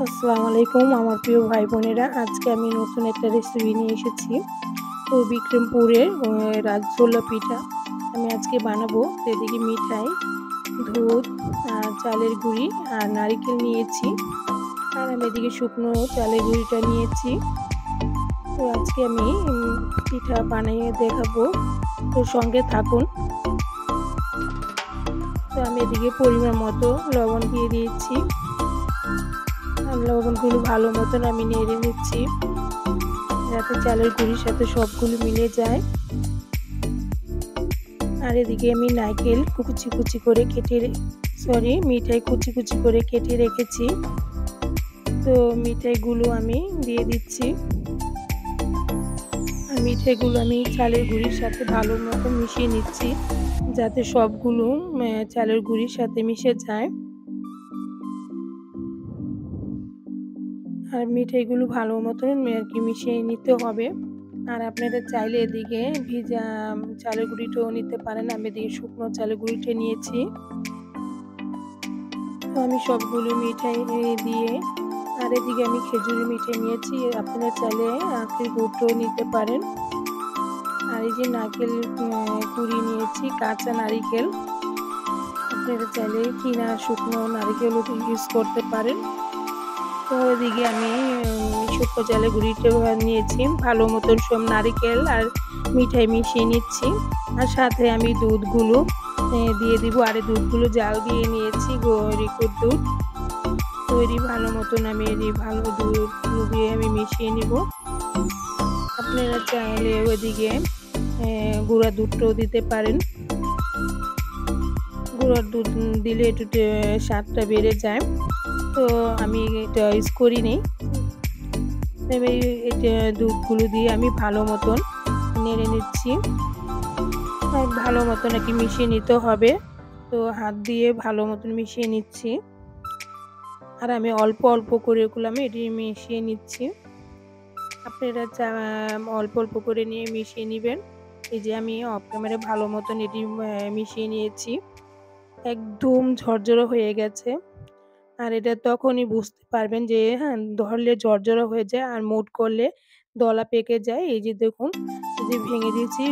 আসসালামু আলাইকুম আমার প্রিয় ভাই বোনেরা। আজকে আমি নতুন একটা রেসিপি নিয়ে এসেছি। তো বিক্রমপুরের রাজগোল্লা পিঠা আমি আজকে বানাবো। তো এদিকে মিঠাই, দুধ, চালের গুঁড়ি আর নারিকেল নিয়েছি। আর আমি এদিকে শুকনো চালের গুঁড়িটা নিয়েছি। তো আজকে আমি পিঠা বানিয়ে দেখাবো, তো সঙ্গে থাকুন। তো আমি এদিকে পরিমাণ মতো লবণ দিয়ে দিয়েছি। আর লবণগুলো ভালো মতন আমি নেড়ে নিচ্ছি, যাতে চালের গুঁড়ির সাথে সবগুলো মিলে যায়। আর এদিকে আমি নারকেল কুচি কুচি করে মিঠাই কুচি কুচি করে কেটে রেখেছি। তো মিঠাইগুলো আমি দিয়ে দিচ্ছি। আর মিঠাইগুলো আমি চালের গুঁড়ির সাথে ভালো মতো মিশিয়ে নিচ্ছি, যাতে সবগুলো চালের গুঁড়ির সাথে মিশে যায়। আর মিঠাইগুলো ভালো মতন আর কি মিশিয়ে নিতে হবে। আর আপনারা চাইলে এদিকে ভিজা চালের গুঁড়িটাও নিতে পারেন। আমি এদিকে শুকনো চালের গুঁড়িটা নিয়েছি। তো আমি সবগুলো মিঠাই দিয়ে, আর এদিকে আমি খেজুরি মিঠাই নিয়েছি। আপনারা চাইলে আখের গুড়টাও নিতে পারেন। আর এই যে নারকেল কুড়ি নিয়েছি, কাঁচা নারিকেল। আপনারা চাইলে কিনা শুকনো নারিকেলও ইউজ করতে পারেন। তো এদিকে আমি শুকনো চালের গুঁড়িটা নিয়েছি, ভালো মতন সব নারিকেল আর মিঠাই মিশিয়ে নিচ্ছি। আর সাথে আমি দুধগুলো দিয়ে দিব। আর দুধগুলো জাল দিয়ে নিয়েছি, লিকুইড দুধ তৈরি। ভালো মতন আমি ভালো দুধগুলো দিয়ে আমি মিশিয়ে নিব। আপনারা চাইলে ওইদিকে গুঁড়া দুধটাও দিতে পারেন। গুঁড়ার দুধ দিলে একটু স্বাদটা বেড়ে যায়। তো আমি এটা ইউজ করিনি। এটা দুধগুলো দিয়ে আমি ভালো মতন নেড়ে নিচ্ছি। আর ভালো মতন আর কি মিশিয়ে নিতে হবে। তো হাত দিয়ে ভালো মতন মিশিয়ে নিচ্ছি। আর আমি অল্প অল্প করে এগুলো আমি এটি মিশিয়ে নিচ্ছি। আপনারা অল্প অল্প করে নিয়ে মিশিয়ে নেবেন। এই যে আমি অফ ক্যামেরায় ভালো মতন এটি মিশিয়ে নিয়েছি। একদম ঝরঝরে হয়ে গেছে। আর এটা তখনই বুঝতে পারবেন যে হ্যাঁ, ধরলে ঝরঝরে হয়ে যায় আর মুট করলে দলা পেকে যায়। এই যে দেখুন, এই যে ভেঙে দিয়েছি,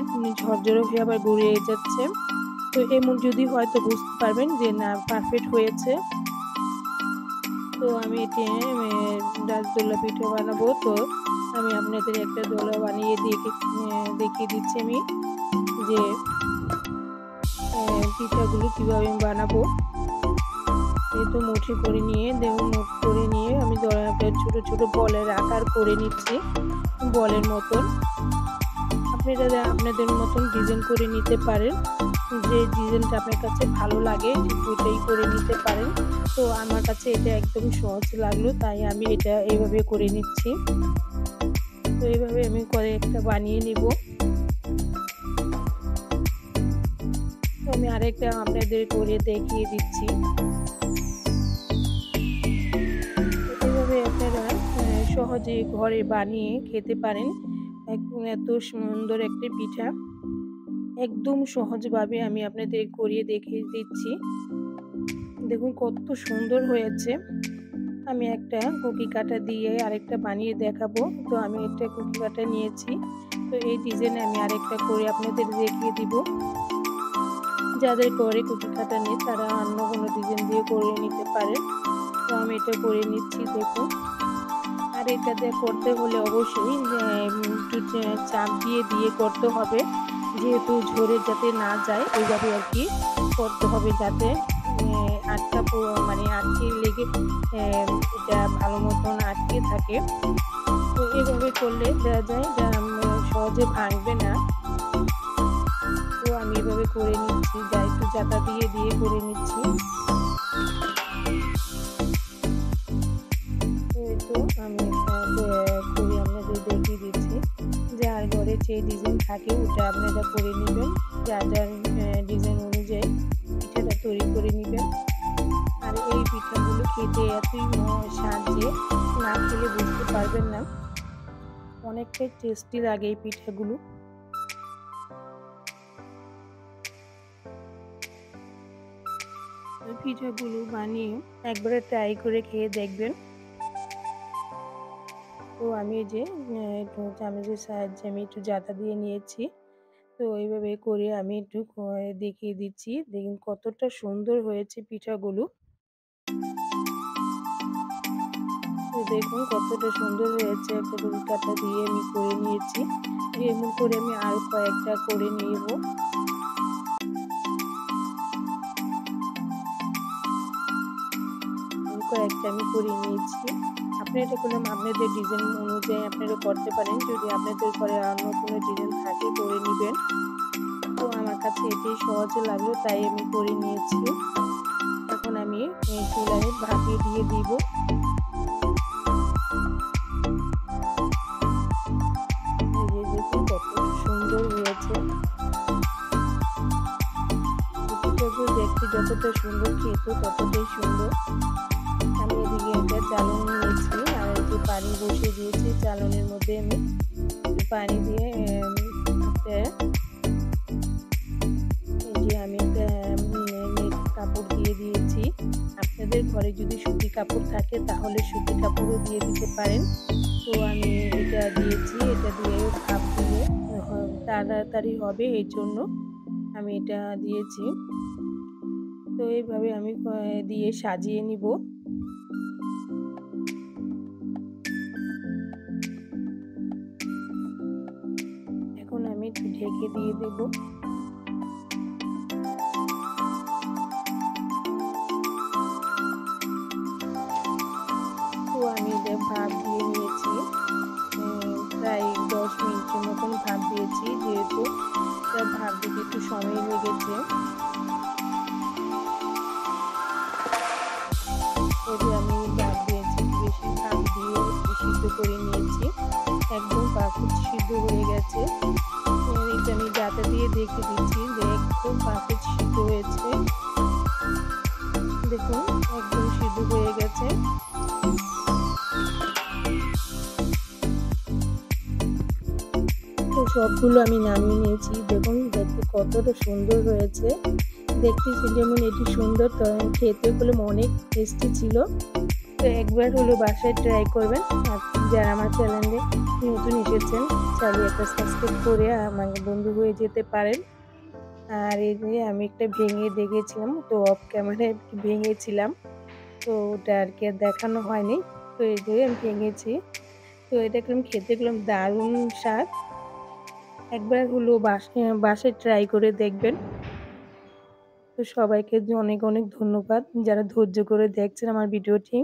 ঝরঝরে হয়ে আবার গুঁড়িয়ে যাচ্ছে। তো এমন যদি হয় তো বুঝতে পারবেন যে না, পারফেক্ট হয়েছে। তো আমি এটি রাজগোল্লা পিঠা বানাবো। তো আমি আপনাদের একটা দোলা বানিয়ে দেখিয়ে দিচ্ছি আমি যে পিঠাগুলো কীভাবে আমি বানাবো। এই তো মুঠি করে নিয়ে মুঠ করে নিয়ে আমি ছোট ছোট বলের আকার করে নিচ্ছি, বলের মতন। আপনারা আপনাদের মতন ডিজাইন করে নিতে পারেন। যে ডিজাইনটা আপনার কাছে ভালো লাগে ওইটাই করে নিতে পারেন। তো আমার কাছে এটা একদম সহজ লাগলো, তাই আমি এটা এইভাবে করে নিচ্ছি। তো এইভাবে আমি করে একটা বানিয়ে নিব। তো আমি আরেকটা আপনাদের করে দেখিয়ে দিচ্ছি। এভাবে আপনারা সহজে ঘরে বানিয়ে খেতে পারেন। এত সুন্দর একটা পিঠা একদম সহজভাবে আমি আপনাদের করিয়ে দেখিয়ে দিচ্ছি। দেখুন কত সুন্দর হয়েছে। আমি একটা কুকি কাটা দিয়ে আরেকটা বানিয়ে দেখাবো। তো আমি একটা কুকি কাটা নিয়েছি। তো এই ডিজাইনে আমি আরেকটা করে আপনাদের দেখিয়ে দিব। যাদের ঘরে কুকি কাটা নেই তারা অন্য কোনো ডিজাইন দিয়ে করে নিতে পারেন। তো আমি এটা করে নিচ্ছি, দেখুন। আর এটা দিয়ে করতে হলে অবশ্যই একটু চাপ দিয়ে দিয়ে করতে হবে, যেহেতু ঝরে যাতে না যায় ওইভাবে আর কি করতে হবে, যাতে আটকে লেগে এটা ভালো মতন আটকে থাকে। তো এভাবে করলে দেখা যায় সহজে ভাঙবে না। তো আমি এভাবে করে নিচ্ছি, যা একটু জাতা দিয়ে দিয়ে করে নিচ্ছি। তো আমি করে আপনাদের দেখিয়ে দিচ্ছি। যার ঘরে যে ডিজাইন থাকে ওটা আপনারা করে নেবেন, যার যার ডিজাইন অনুযায়ী পিঠাটা তৈরি করে নেবেন। আর এই পিঠাগুলো খেতে এতই স্বাদ যে না খেলে বুঝতে পারবেন না, অনেকটাই টেস্টি লাগে এই পিঠাগুলো। পিঠাগুলো বানিয়ে একবারে ট্রাই করে খেয়ে দেখবেন। তো আমি এই যে একটু চামচের সাহায্যে আমি একটু জাতা দিয়ে নিয়েছি। তো এইভাবে করে আমি একটু দেখিয়ে দিচ্ছি। দেখুন কতটা সুন্দর হয়েছে পিঠাগুলো। তো দেখুন কতটা সুন্দর হয়েছে। একটা কলকাতা দিয়ে আমি করে নিয়েছি। এমন করে আমি আরো কয়েকটা করে নেব। কয়েকটা আমি করে নিয়েছি। আপনারা এটা করলে আপনাদের ডিজাইন অনুযায়ী আপনারা করতে পারেন। যদি আপনাদের ঘরে অন্য কোনো ডিজাইন থাকে করে নিবেন। তো আমার কাছে এটাই সহজ লাগলো তাই আমি করে নিয়েছি। এখন আমি চুলায় ভাপিয়ে দিয়ে দিব। এই যে দেখুন কত সুন্দর হয়েছে। পিঠাগুলো দেখতে যতটা সুন্দর খেতে ততটাই সুন্দর। আমি এদিকে একটা চালন নিয়েছি আর এই যে পানি বসিয়ে দিয়েছি। চালনের মধ্যে আমি পানি দিয়ে এই যে আমি একটা নেট কাপড় দিয়ে দিয়েছি। আপনাদের ঘরে যদি সুতি কাপড় থাকে তাহলে সুতি কাপড়ও দিয়ে দিতে পারেন। তো আমি এটা দিয়েছি, এটা দিয়ে ভাপ দিয়ে তাড়াতাড়ি হবে এই জন্য আমি এটা দিয়েছি। তো এইভাবে আমি দিয়ে সাজিয়ে নিব। এখন আমি একটু ঢেকে দিয়ে দেব। তো আমি এটা ভাপ দিয়ে নিয়েছি। প্রায় 10 মিনিটের মতন ভাপ দিয়েছি, যেহেতু ভাপ দিতে একটু সময় লেগেছে। তবে আমি ভাপ দিয়েছি, বেশি ভাপ দিয়ে সিদ্ধ করে নিয়েছি। একদম পারফেক্ট সিদ্ধ হয়ে গেছে। এটা আমি জাতা দিয়ে দেখে দিচ্ছি যে একদম পারফেক্ট সিদ্ধ হয়েছে। দেখুন একদম সিদ্ধ হয়ে গেছে। তো সবগুলো আমি নামিয়ে নিয়েছি। দেখুন দেখতে কতটা সুন্দর হয়েছে। দেখতে যেমন এটি সুন্দর, তো খেতে হলে অনেক টেস্টি ছিল। তো একবার হলো বাসায় ট্রাই করবেন। আর যারা আমার চ্যানেলে নতুন এসেছেন চাইলে একটা সাবস্ক্রাইব করে আমার বন্ধু হয়ে যেতে পারেন। আর এই যে আমি একটা ভেঙে দেখেছিলাম, তো অফ ক্যামেরায় ভেঙেছিলাম, তো ওটা আর কি আর দেখানো হয়নি। তো এই যে আমি ভেঙেছি। তো এটা আমি খেতে গেলাম দারুণ স্বাদ। একবার হলো বাসায় ট্রাই করে দেখবেন। তো সবাইকে অনেক অনেক ধন্যবাদ যারা ধৈর্য করে দেখছেন আমার ভিডিওটি।